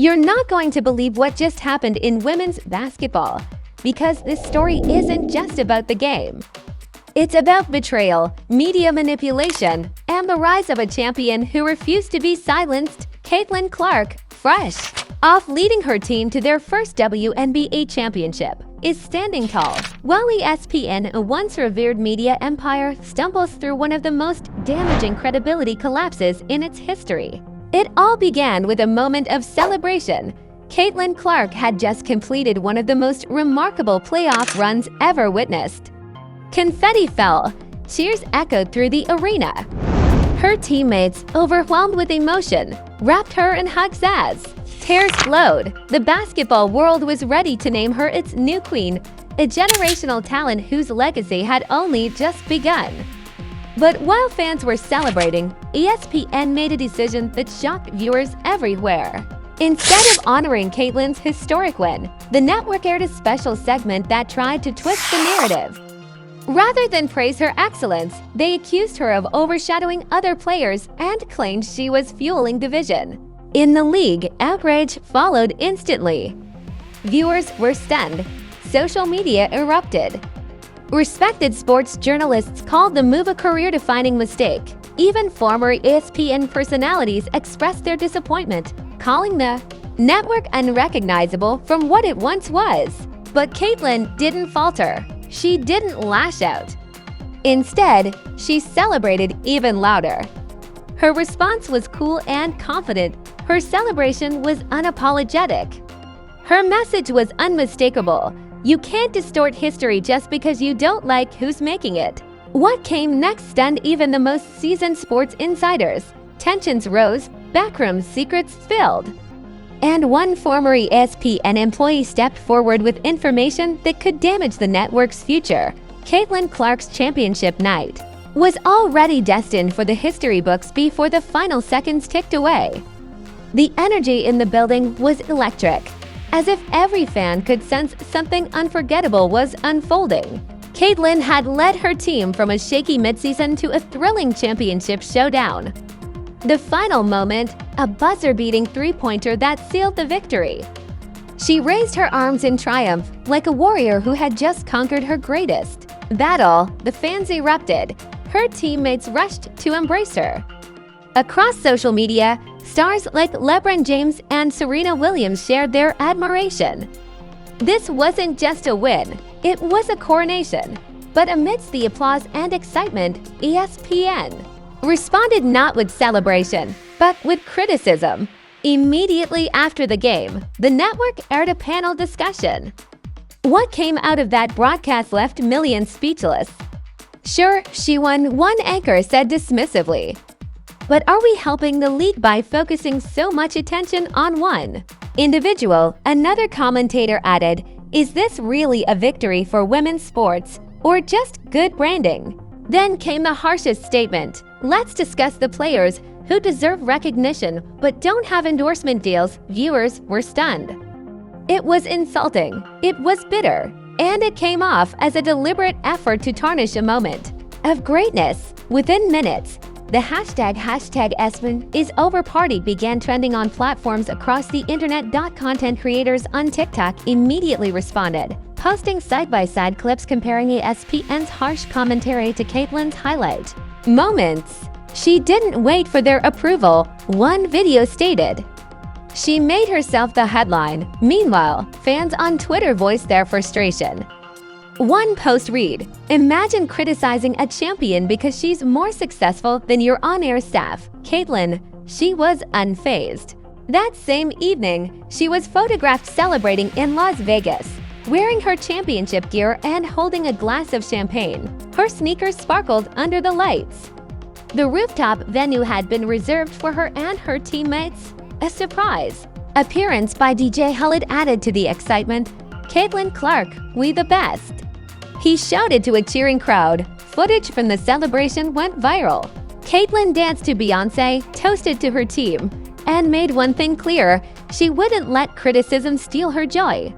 You're not going to believe what just happened in women's basketball, because this story isn't just about the game. It's about betrayal, media manipulation, and the rise of a champion who refused to be silenced. Caitlin Clark, fresh off leading her team to their first WNBA championship, is standing tall, while ESPN, a once revered media empire, stumbles through one of the most damaging credibility collapses in its history. It all began with a moment of celebration. Caitlin Clark had just completed one of the most remarkable playoff runs ever witnessed. Confetti fell, cheers echoed through the arena. Her teammates, overwhelmed with emotion, wrapped her in hugs as tears flowed. The basketball world was ready to name her its new queen, a generational talent whose legacy had only just begun. But while fans were celebrating, ESPN made a decision that shocked viewers everywhere. Instead of honoring Caitlin's historic win, the network aired a special segment that tried to twist the narrative. Rather than praise her excellence, they accused her of overshadowing other players and claimed she was fueling division. In the league, outrage followed instantly. Viewers were stunned. Social media erupted. Respected sports journalists called the move a career-defining mistake. Even former ESPN personalities expressed their disappointment, calling the network unrecognizable from what it once was. But Caitlin didn't falter. She didn't lash out. Instead, she celebrated even louder. Her response was cool and confident. Her celebration was unapologetic. Her message was unmistakable. You can't distort history just because you don't like who's making it. What came next stunned even the most seasoned sports insiders. Tensions rose, backroom secrets spilled. And one former ESPN employee stepped forward with information that could damage the network's future. Caitlin Clark's championship night was already destined for the history books before the final seconds ticked away. The energy in the building was electric, as if every fan could sense something unforgettable was unfolding. Caitlin had led her team from a shaky midseason to a thrilling championship showdown. The final moment, a buzzer-beating three-pointer that sealed the victory. She raised her arms in triumph, like a warrior who had just conquered her greatest battle. The fans erupted. Her teammates rushed to embrace her. Across social media, stars like LeBron James and Serena Williams shared their admiration. This wasn't just a win, it was a coronation. But amidst the applause and excitement, ESPN responded not with celebration, but with criticism. Immediately after the game, the network aired a panel discussion. What came out of that broadcast left millions speechless. Sure, she won, one anchor said dismissively. But are we helping the league by focusing so much attention on one individual? Another commentator added, is this really a victory for women's sports, or just good branding? Then came the harshest statement. Let's discuss the players who deserve recognition but don't have endorsement deals. Viewers were stunned. It was insulting, it was bitter, and it came off as a deliberate effort to tarnish a moment of greatness. Within minutes, the hashtag #ESPN is over party began trending on platforms across the internet. Content creators on TikTok immediately responded, posting side-by-side clips comparing ESPN's harsh commentary to Caitlin's highlight moments. She didn't wait for their approval, one video stated. She made herself the headline. Meanwhile, fans on Twitter voiced their frustration. One post read, imagine criticizing a champion because she's more successful than your on-air staff. Caitlin, she was unfazed. That same evening, she was photographed celebrating in Las Vegas, wearing her championship gear and holding a glass of champagne. Her sneakers sparkled under the lights. The rooftop venue had been reserved for her and her teammates. A surprise appearance by DJ Khaled added to the excitement. Caitlin Clark, we the best. He shouted to a cheering crowd. Footage from the celebration went viral. Caitlin danced to Beyoncé, toasted to her team, and made one thing clear, she wouldn't let criticism steal her joy.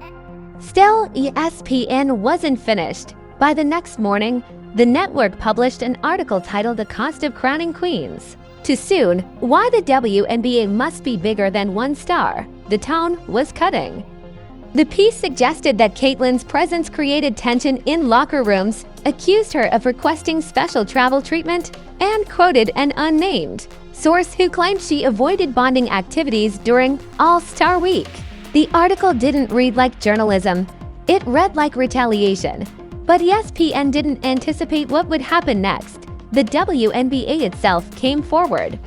Still, ESPN wasn't finished. By the next morning, the network published an article titled The Cost of Crowning Queens. Too soon? Why the WNBA must be bigger than one star? The tone was cutting. The piece suggested that Caitlyn's presence created tension in locker rooms, accused her of requesting special travel treatment, and quoted an unnamed source who claimed she avoided bonding activities during All-Star Week. The article didn't read like journalism. It read like retaliation. But ESPN didn't anticipate what would happen next. The WNBA itself came forward.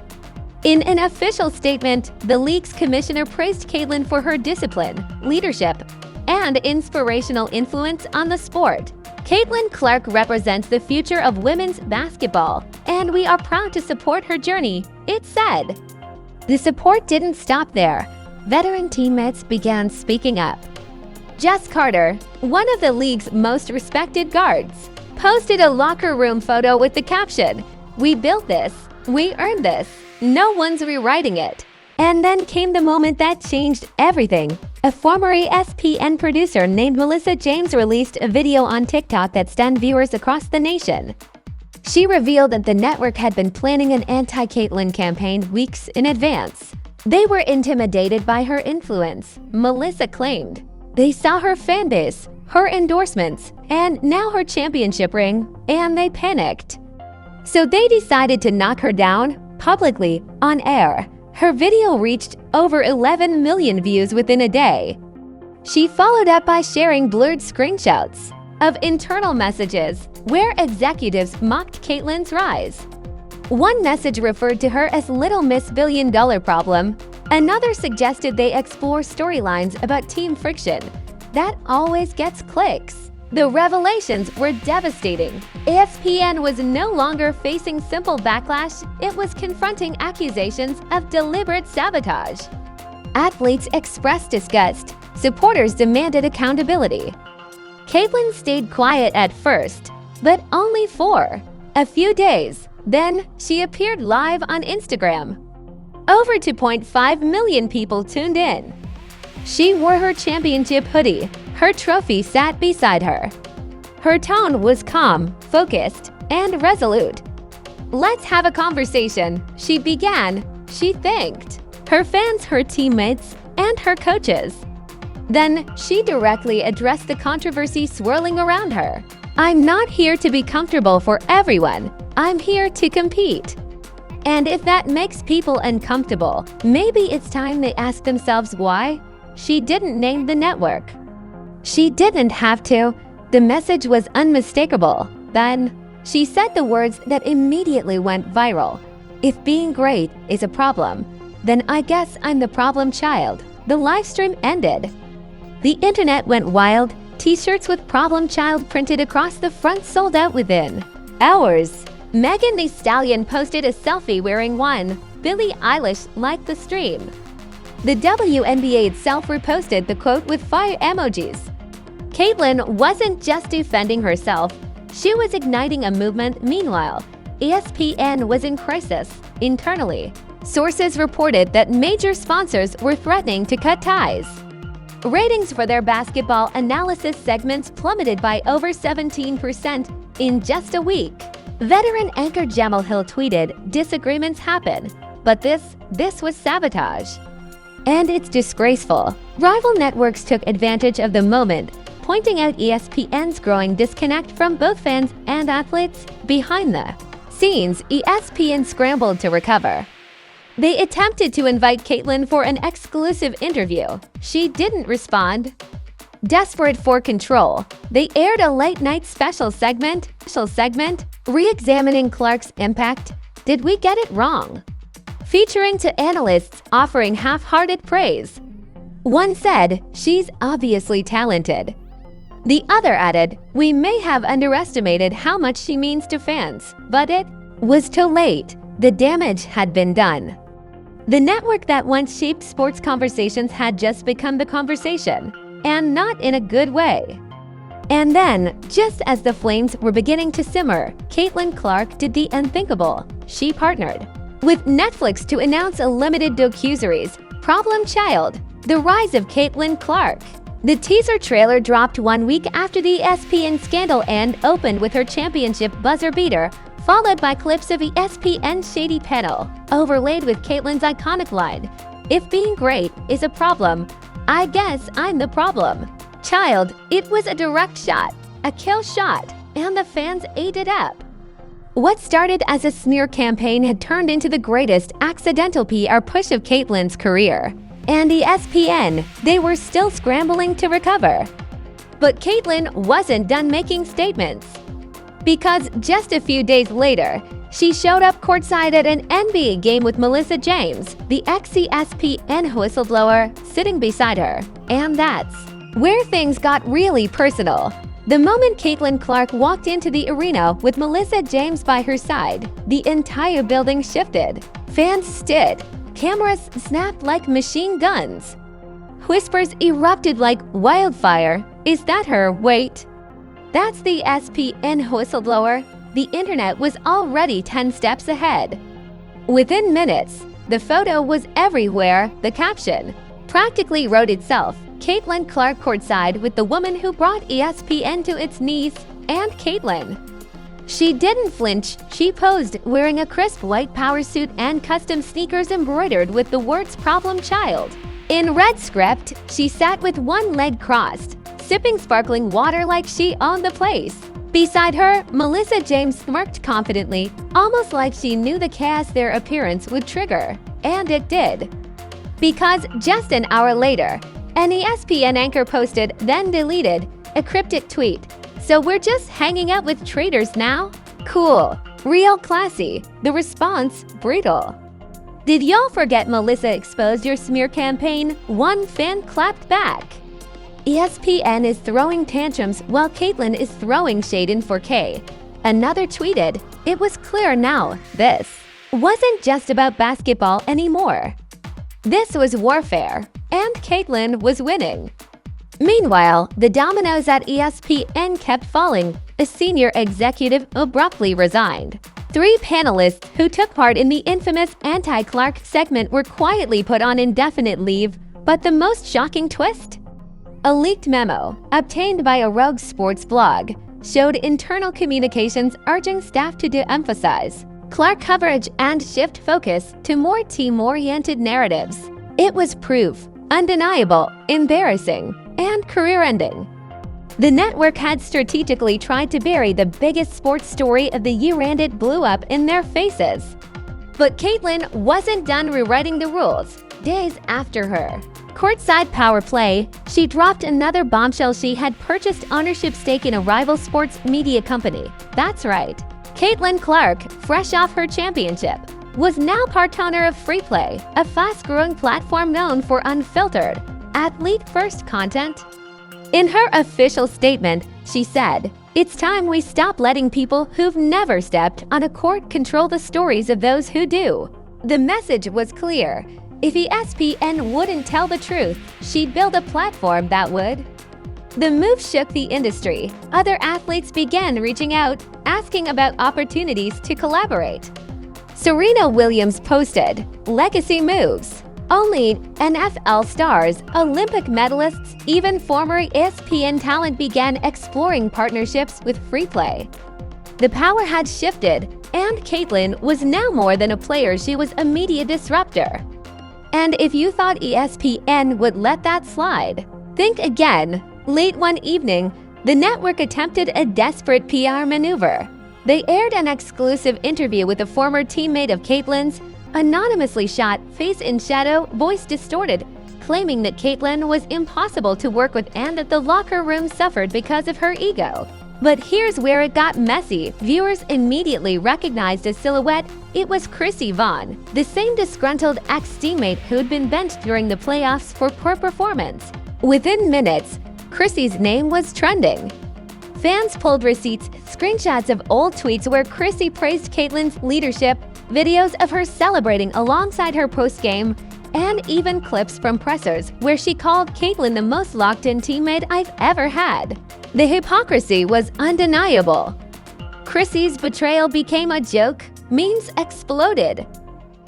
In an official statement, the league's commissioner praised Caitlyn for her discipline, leadership, and inspirational influence on the sport. Caitlyn Clark represents the future of women's basketball, and we are proud to support her journey, it said. The support didn't stop there. Veteran teammates began speaking up. Jess Carter, one of the league's most respected guards, posted a locker room photo with the caption, "We built this. We earned this. No one's rewriting it." And then came the moment that changed everything. A former ESPN producer named Melissa James released a video on TikTok that stunned viewers across the nation. She revealed that the network had been planning an anti-Caitlyn campaign weeks in advance. They were intimidated by her influence, Melissa claimed. They saw her fan base, her endorsements, and now her championship ring, and they panicked. So they decided to knock her down publicly on air. Her video reached over 11 million views within a day. She followed up by sharing blurred screenshots of internal messages where executives mocked Caitlyn's rise. One message referred to her as Little Miss $1 billion problem. Another suggested they explore storylines about team friction. That always gets clicks. The revelations were devastating. ESPN was no longer facing simple backlash, it was confronting accusations of deliberate sabotage. Athletes expressed disgust. Supporters demanded accountability. Caitlyn stayed quiet at first, but only for a few days. Then she appeared live on Instagram. Over 2.5 million people tuned in. She wore her championship hoodie. Her trophy sat beside her. Her tone was calm, focused, and resolute. "Let's have a conversation," she began. She thanked her fans, her teammates, and her coaches. Then she directly addressed the controversy swirling around her. "I'm not here to be comfortable for everyone. I'm here to compete. And if that makes people uncomfortable, maybe it's time they ask themselves why." She didn't name the network. She didn't have to. The message was unmistakable. Then she said the words that immediately went viral. "If being great is a problem, then I guess I'm the problem child." The live stream ended. The internet went wild. T-shirts with problem child printed across the front sold out within hours. Megan Thee Stallion posted a selfie wearing one. Billie Eilish liked the stream. The WNBA itself reposted the quote with fire emojis. Caitlyn wasn't just defending herself, she was igniting a movement. Meanwhile, ESPN was in crisis internally. Sources reported that major sponsors were threatening to cut ties. Ratings for their basketball analysis segments plummeted by over 17% in just a week. Veteran anchor Jamal Hill tweeted, "Disagreements happen, but this was sabotage. And it's disgraceful." Rival networks took advantage of the moment, pointing out ESPN's growing disconnect from both fans and athletes. Behind the scenes, ESPN scrambled to recover. They attempted to invite Caitlyn for an exclusive interview. She didn't respond. Desperate for control, they aired a late-night special segment, re-examining Clark's impact. Did we get it wrong? Featuring to analysts offering half-hearted praise. One said, "She's obviously talented." The other added, "We may have underestimated how much she means to fans, but it was too late. The damage had been done." The network that once shaped sports conversations had just become the conversation, and not in a good way. And then, just as the flames were beginning to simmer, Caitlyn Clark did the unthinkable. She partnered with Netflix to announce a limited docuseries, Problem Child: The Rise of Caitlyn Clark. The teaser trailer dropped 1 week after the ESPN scandal and opened with her championship buzzer beater, followed by clips of ESPN's shady panel, overlaid with Caitlyn's iconic line, "If being great is a problem, I guess I'm the problem." Child, it was a direct shot, a kill shot, and the fans ate it up. What started as a smear campaign had turned into the greatest accidental PR push of Caitlyn's career. And ESPN, they were still scrambling to recover. But Caitlyn wasn't done making statements. Because just a few days later, she showed up courtside at an NBA game with Melissa James, the ex-ESPN whistleblower, sitting beside her. And that's where things got really personal. The moment Caitlin Clark walked into the arena with Melissa James by her side, the entire building shifted. Fans stood. Cameras snapped like machine guns. Whispers erupted like wildfire. "Is that her? Wait. That's the ESPN whistleblower." The internet was already 10 steps ahead. Within minutes, the photo was everywhere. The caption practically wrote itself. Caitlin Clark courtside with the woman who brought ESPN to its knees, and Caitlin. She didn't flinch. She posed wearing a crisp white power suit and custom sneakers embroidered with the words "problem child." In red script, she sat with one leg crossed, sipping sparkling water like she owned the place. Beside her, Melissa James smirked confidently, almost like she knew the chaos their appearance would trigger. And it did. Because just an hour later, an ESPN anchor posted, then deleted, a cryptic tweet. "So we're just hanging out with traitors now? Cool. Real classy." The response, brutal. "Did y'all forget Melissa exposed your smear campaign?" One fan clapped back. ESPN is throwing tantrums while Caitlyn is throwing shade in 4K. Another tweeted, "It was clear now, this wasn't just about basketball anymore. This was warfare, and Caitlyn was winning." Meanwhile, the dominoes at ESPN kept falling. A senior executive abruptly resigned. 3 panelists who took part in the infamous anti-Clark segment were quietly put on indefinite leave. But the most shocking twist? A leaked memo, obtained by a rogue sports blog, showed internal communications urging staff to de-emphasize Clark coverage and shift focus to more team-oriented narratives. It was proof, undeniable, embarrassing, and career-ending. The network had strategically tried to bury the biggest sports story of the year, and it blew up in their faces. But Caitlyn wasn't done rewriting the rules. Days after her courtside power play, she dropped another bombshell. She had purchased ownership stake in a rival sports media company. That's right. Caitlin Clark, fresh off her championship, was now part owner of FreePlay, a fast-growing platform known for unfiltered, athlete-first content. In her official statement, she said, "It's time we stop letting people who've never stepped on a court control the stories of those who do." The message was clear. If ESPN wouldn't tell the truth, she'd build a platform that would. The move shook the industry. Other athletes began reaching out, asking about opportunities to collaborate. Serena Williams posted, "Legacy moves." Only NFL stars, Olympic medalists, even former ESPN talent began exploring partnerships with FreePlay. The power had shifted, and Caitlyn was now more than a player. She was a media disruptor. And if you thought ESPN would let that slide, think again. Late one evening, the network attempted a desperate PR maneuver. They aired an exclusive interview with a former teammate of Caitlyn's, anonymously shot, face in shadow, voice distorted, claiming that Caitlyn was impossible to work with and that the locker room suffered because of her ego. But here's where it got messy. Viewers immediately recognized a silhouette. It was Chrissy Vaughn, the same disgruntled ex-teammate who'd been benched during the playoffs for poor performance. Within minutes, Chrissy's name was trending. Fans pulled receipts, screenshots of old tweets where Chrissy praised Caitlyn's leadership, videos of her celebrating alongside her post-game, and even clips from pressers where she called Caitlyn the most locked-in teammate I've ever had. The hypocrisy was undeniable. Chrissy's betrayal became a joke. Memes exploded.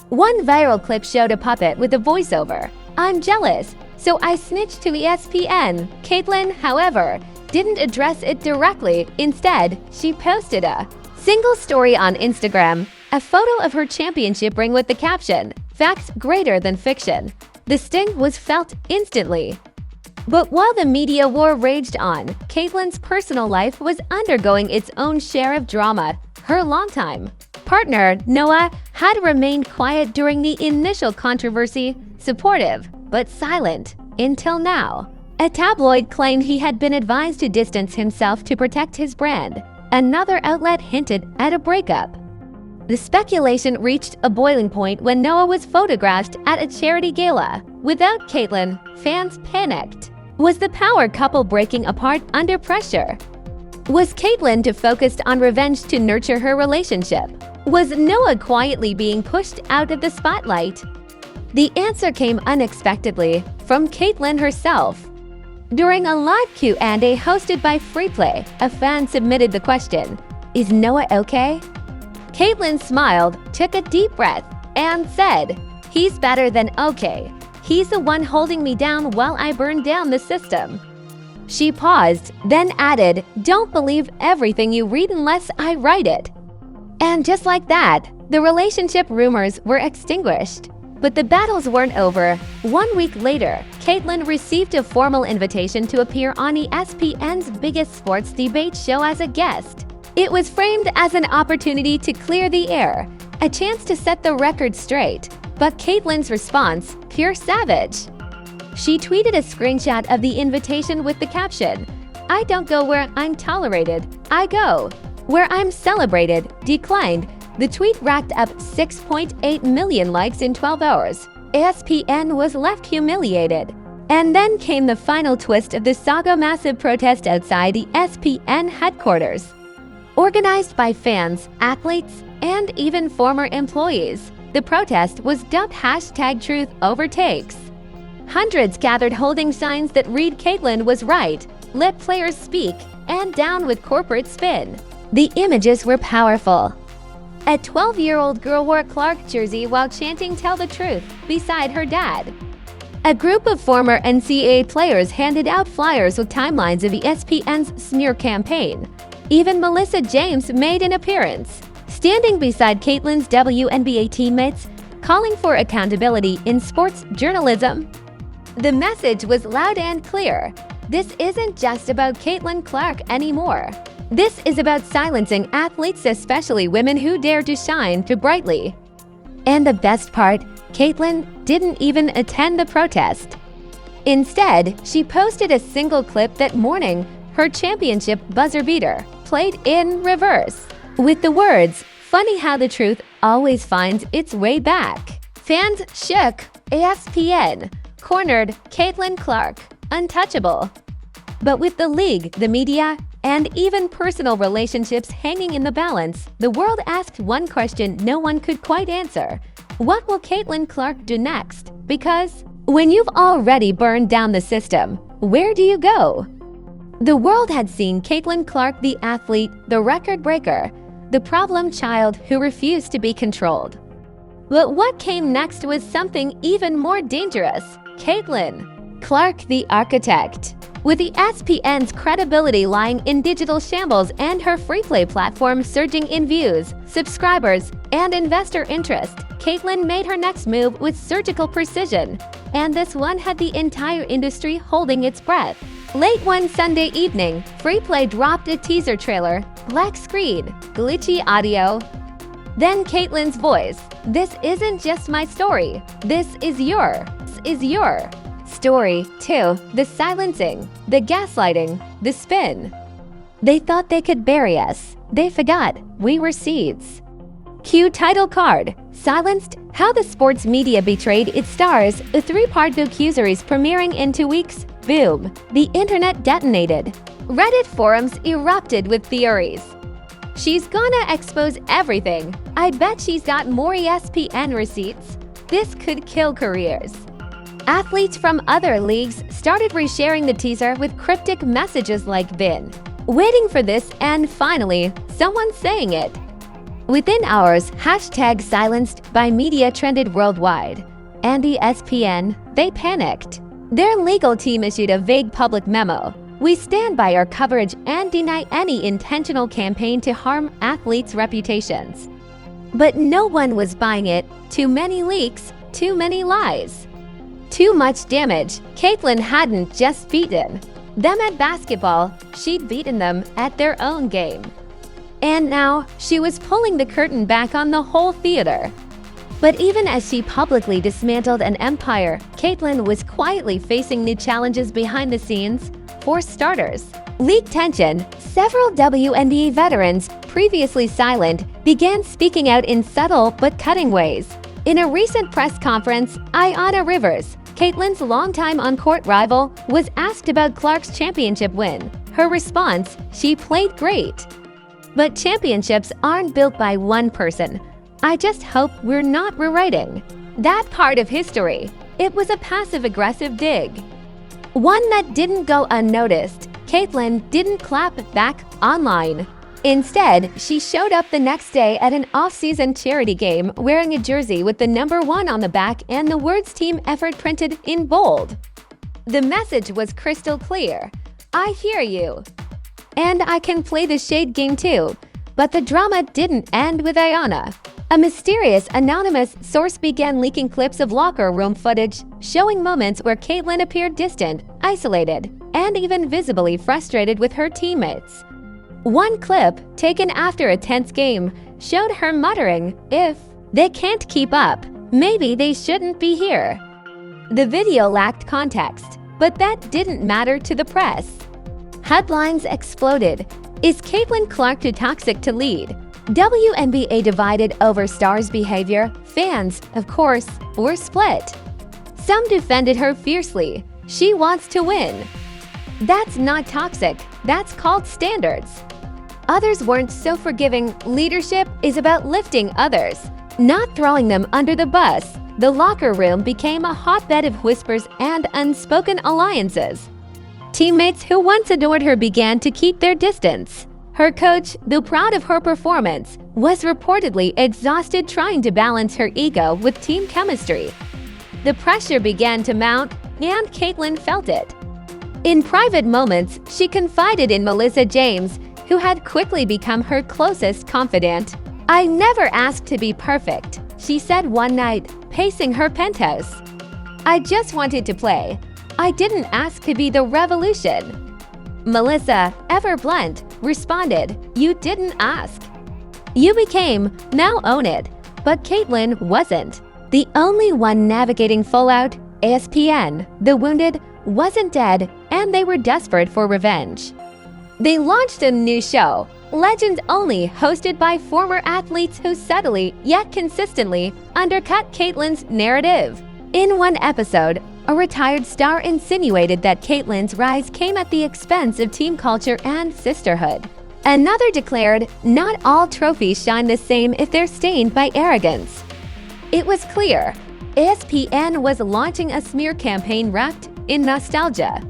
One viral clip showed a puppet with a voiceover, "I'm jealous, so I snitched to ESPN." Caitlyn, however, didn't address it directly. Instead, she posted a Single story on Instagram, a photo of her championship ring with the caption, "Facts greater than fiction." The sting was felt instantly. But while the media war raged on, Caitlyn's personal life was undergoing its own share of drama. Her longtime partner, Noah, had remained quiet during the initial controversy, supportive but silent until now. A tabloid claimed he had been advised to distance himself to protect his brand. Another outlet hinted at a breakup. The speculation reached a boiling point when Noah was photographed at a charity gala. Without Caitlyn, fans panicked. Was the power couple breaking apart under pressure? Was Caitlyn too focused on revenge to nurture her relationship? Was Noah quietly being pushed out of the spotlight? The answer came unexpectedly from Caitlyn herself. During a live Q&A hosted by Freeplay, a fan submitted the question, "Is Noah okay?" Caitlyn smiled, took a deep breath, and said, "He's better than okay. He's the one holding me down while I burn down the system." She paused, then added, "Don't believe everything you read unless I write it." And just like that, the relationship rumors were extinguished. But the battles weren't over. 1 week later, Caitlyn received a formal invitation to appear on ESPN's biggest sports debate show as a guest. It was framed as an opportunity to clear the air, a chance to set the record straight. But Caitlyn's response, pure savage. She tweeted a screenshot of the invitation with the caption, "I don't go where I'm tolerated, I go where I'm celebrated," declined. The tweet racked up 6.8 million likes in 12 hours. ESPN was left humiliated. And then came the final twist of the saga: massive protest outside the ESPN headquarters. Organized by fans, athletes, and even former employees, the protest was dubbed #TruthOvertakes. Hundreds gathered holding signs that read "Caitlyn was right," "Let players speak," and "Down with corporate spin." The images were powerful. A 12-year-old girl wore a Clark jersey while chanting "Tell the truth" beside her dad. A group of former NCAA players handed out flyers with timelines of ESPN's smear campaign. Even Melissa James made an appearance, standing beside Caitlyn's WNBA teammates, calling for accountability in sports journalism. The message was loud and clear. This isn't just about Caitlyn Clark anymore. This is about silencing athletes, especially women who dare to shine too brightly. And the best part, Caitlyn didn't even attend the protest. Instead, she posted a single clip that morning, her championship buzzer beater, played in reverse, with the words, "Funny how the truth always finds its way back." Fans shook. ESPN cornered Caitlyn Clark, untouchable. But with the league, the media, and even personal relationships hanging in the balance, the world asked one question no one could quite answer. What will Caitlyn Clark do next? Because when you've already burned down the system, where do you go? The world had seen Caitlyn Clark, the athlete, the record breaker, the problem child who refused to be controlled. But what came next was something even more dangerous. Caitlyn Clark, the architect. With the ESPN's credibility lying in digital shambles and her Freeplay platform surging in views, subscribers, and investor interest, Caitlyn made her next move with surgical precision. And this one had the entire industry holding its breath. Late one Sunday evening, Freeplay dropped a teaser trailer, black screen, glitchy audio. Then Caitlyn's voice, "This isn't just my story. This is your story too." The silencing, the gaslighting, the spin. They thought they could bury us. They forgot we were seeds. Cue title card. Silenced: How the Sports Media Betrayed Its Stars, a 3-part docuseries premiering in 2 weeks. Boom. The internet detonated. Reddit forums erupted with theories. She's gonna expose everything. I bet she's got more ESPN receipts. This could kill careers. Athletes from other leagues started resharing the teaser with cryptic messages like "Been waiting for this," and finally, someone saying it. Within hours, #silenced by media trended worldwide. And ESPN, they panicked. Their legal team issued a vague public memo. We stand by our coverage and deny any intentional campaign to harm athletes' reputations. But no one was buying it. Too many leaks, too many lies. Too much damage. Caitlyn hadn't just beaten them at basketball, she'd beaten them at their own game. And now, she was pulling the curtain back on the whole theater. But even as she publicly dismantled an empire, Caitlyn was quietly facing new challenges behind the scenes. For starters, league tension. Several WNBA veterans, previously silent, began speaking out in subtle but cutting ways. In a recent press conference, Ayanna Rivers, Caitlyn's longtime on-court rival, was asked about Clark's championship win. Her response, "She played great. But championships aren't built by one person. I just hope we're not rewriting that part of history." It was a passive-aggressive dig. One that didn't go unnoticed. Caitlyn didn't clap back online. Instead, she showed up the next day at an off-season charity game wearing a jersey with the number 1 on the back and the words "team effort" printed in bold. The message was crystal clear. "I hear you. And I can play the shade game too." But the drama didn't end with Ayanna. A mysterious, anonymous source began leaking clips of locker room footage, showing moments where Caitlyn appeared distant, isolated, and even visibly frustrated with her teammates. One clip, taken after a tense game, showed her muttering, "If they can't keep up, maybe they shouldn't be here." The video lacked context, but that didn't matter to the press. Headlines exploded. Is Caitlyn Clark too toxic to lead? WNBA divided over stars' behavior. Fans, of course, were split. Some defended her fiercely. She wants to win. That's not toxic, that's called standards. Others weren't so forgiving. Leadership is about lifting others, not throwing them under the bus. The locker room became a hotbed of whispers and unspoken alliances. Teammates who once adored her began to keep their distance. Her coach, though proud of her performance, was reportedly exhausted trying to balance her ego with team chemistry. The pressure began to mount, and Caitlyn felt it. In private moments, she confided in Melissa James, who had quickly become her closest confidant. "I never asked to be perfect," she said one night, pacing her penthouse. "I just wanted to play. I didn't ask to be the revolution." Melissa, ever blunt, responded, "You didn't ask. You became, now own it." But Caitlyn wasn't. The only one navigating fallout, ESPN, the wounded, wasn't dead, and they were desperate for revenge. They launched a new show, Legends Only, hosted by former athletes who subtly, yet consistently, undercut Caitlyn's narrative. In one episode, a retired star insinuated that Caitlyn's rise came at the expense of team culture and sisterhood. Another declared, "Not all trophies shine the same if they're stained by arrogance." It was clear, ESPN was launching a smear campaign wrapped in nostalgia.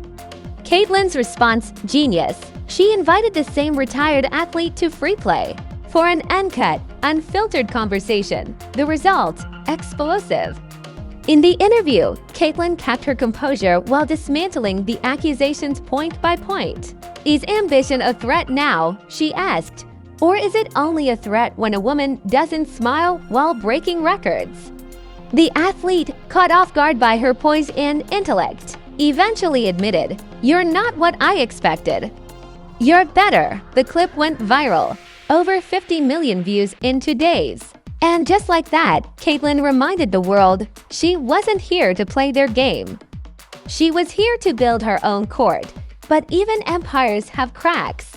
Caitlyn's response, genius. She invited the same retired athlete to free play for an uncut, unfiltered conversation. The result, explosive. In the interview, Caitlyn kept her composure while dismantling the accusations point by point. "Is ambition a threat now?" she asked. "Or is it only a threat when a woman doesn't smile while breaking records?" The athlete, caught off guard by her poise and intellect, eventually admitted, "You're not what I expected." "You're better." The clip went viral, over 50 million views in 2 days. And just like that, Caitlyn reminded the world she wasn't here to play their game. She was here to build her own court. But even empires have cracks.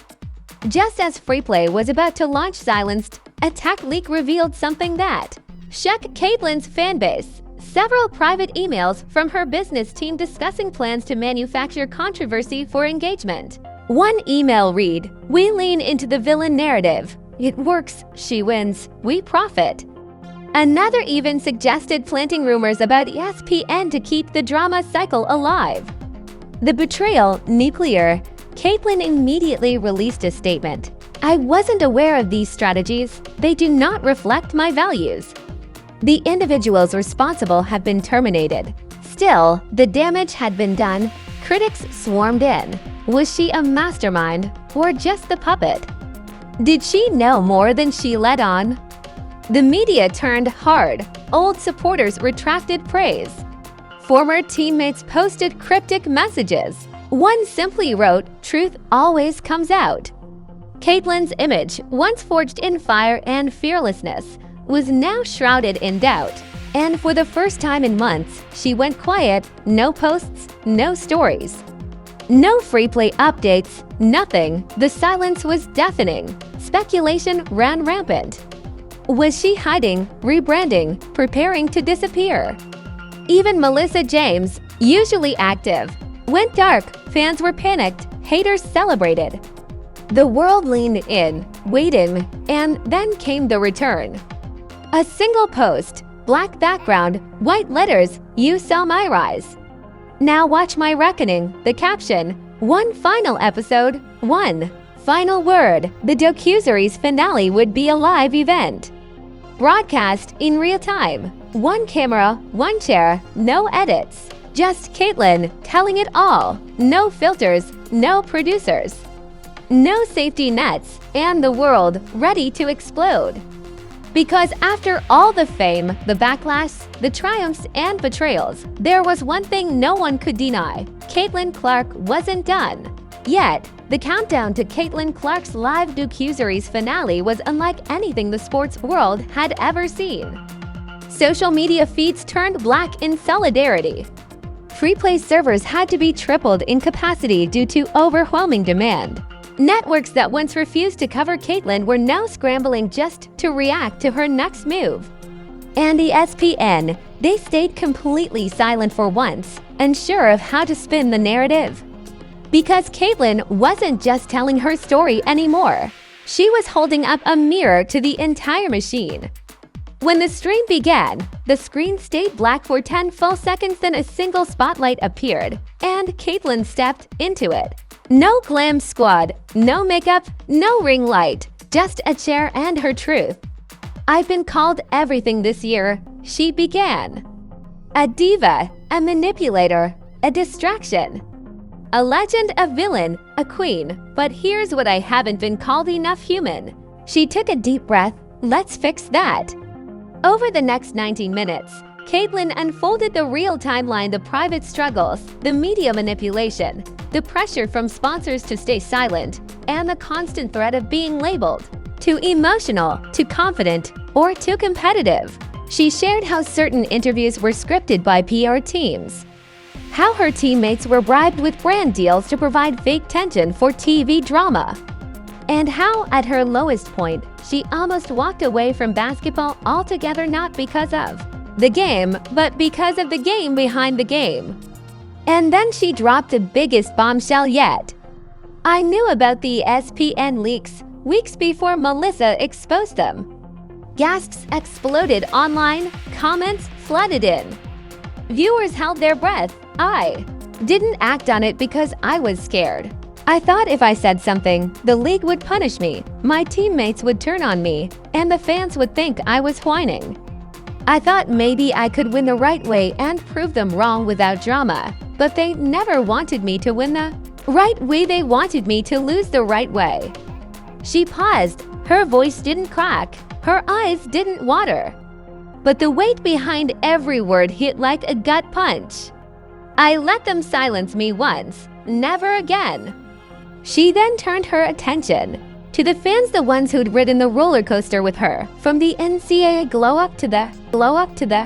Just as free play was about to launch silenced, a tech leak revealed something that shook Caitlyn's fanbase. Several private emails from her business team discussing plans to manufacture controversy for engagement. One email read, "We lean into the villain narrative. It works, she wins, we profit." Another even suggested planting rumors about ESPN to keep the drama cycle alive. The betrayal, nuclear. Caitlyn immediately released a statement. "I wasn't aware of these strategies. They do not reflect my values." The individuals responsible have been terminated. Still, the damage had been done. Critics swarmed in. Was she a mastermind or just the puppet? Did she know more than she let on? The media turned hard. Old supporters retracted praise. Former teammates posted cryptic messages. One simply wrote, "Truth always comes out." Caitlyn's image, once forged in fire and fearlessness, was now shrouded in doubt. And for the first time in months, she went quiet. No posts, no stories. No free play updates, nothing. The silence was deafening. Speculation ran rampant. Was she hiding, rebranding, preparing to disappear? Even Melissa James, usually active, went dark. Fans were panicked. Haters celebrated. The world leaned in, waiting, and then came the return. A single post, black background, white letters, "You saw my rise. Now watch my reckoning." The caption, "One final episode, one final word." The docuseries finale would be a live event. Broadcast in real time. One camera, one chair, no edits. Just Caitlyn telling it all. No filters, no producers. No safety nets, and the world ready to explode. Because after all the fame, the backlash, the triumphs, and betrayals, there was one thing no one could deny. Caitlin Clark wasn't done. Yet, the countdown to Caitlin Clark's live docuseries finale was unlike anything the sports world had ever seen. Social media feeds turned black in solidarity. Free-play servers had to be tripled in capacity due to overwhelming demand. Networks that once refused to cover Caitlyn were now scrambling just to react to her next move. And ESPN, they stayed completely silent for once, unsure of how to spin the narrative. Because Caitlyn wasn't just telling her story anymore. She was holding up a mirror to the entire machine. When the stream began, the screen stayed black for 10 full seconds, then a single spotlight appeared, and Caitlyn stepped into it. No glam squad, no makeup, no ring light, just a chair and her truth. "I've been called everything this year," she began. A diva, a manipulator, a distraction. A legend, a villain, a queen, but here's what I haven't been called: enough human. She took a deep breath. Let's fix that. Over the next 19 minutes, Caitlyn unfolded the real timeline, the private struggles, the media manipulation, the pressure from sponsors to stay silent, and the constant threat of being labeled too emotional, too confident, or too competitive. She shared how certain interviews were scripted by PR teams, how her teammates were bribed with brand deals to provide fake tension for TV drama, and how, at her lowest point, she almost walked away from basketball altogether, not because of the game, but because of the game behind the game. And then she dropped the biggest bombshell yet. "I knew about the ESPN leaks weeks before Melissa exposed them." Gasps exploded online, comments flooded in. Viewers held their breath. I didn't act on it because I was scared. I thought if I said something, the league would punish me, my teammates would turn on me, and the fans would think I was whining. I thought maybe I could win the right way and prove them wrong without drama, but they never wanted me to win the right way. They wanted me to lose the right way. She paused. Her voice didn't crack. Her eyes didn't water. But the weight behind every word hit like a gut punch. "I let them silence me once, never again." She then turned her attention to the fans, the ones who'd ridden the roller coaster with her, from the NCAA glow up to the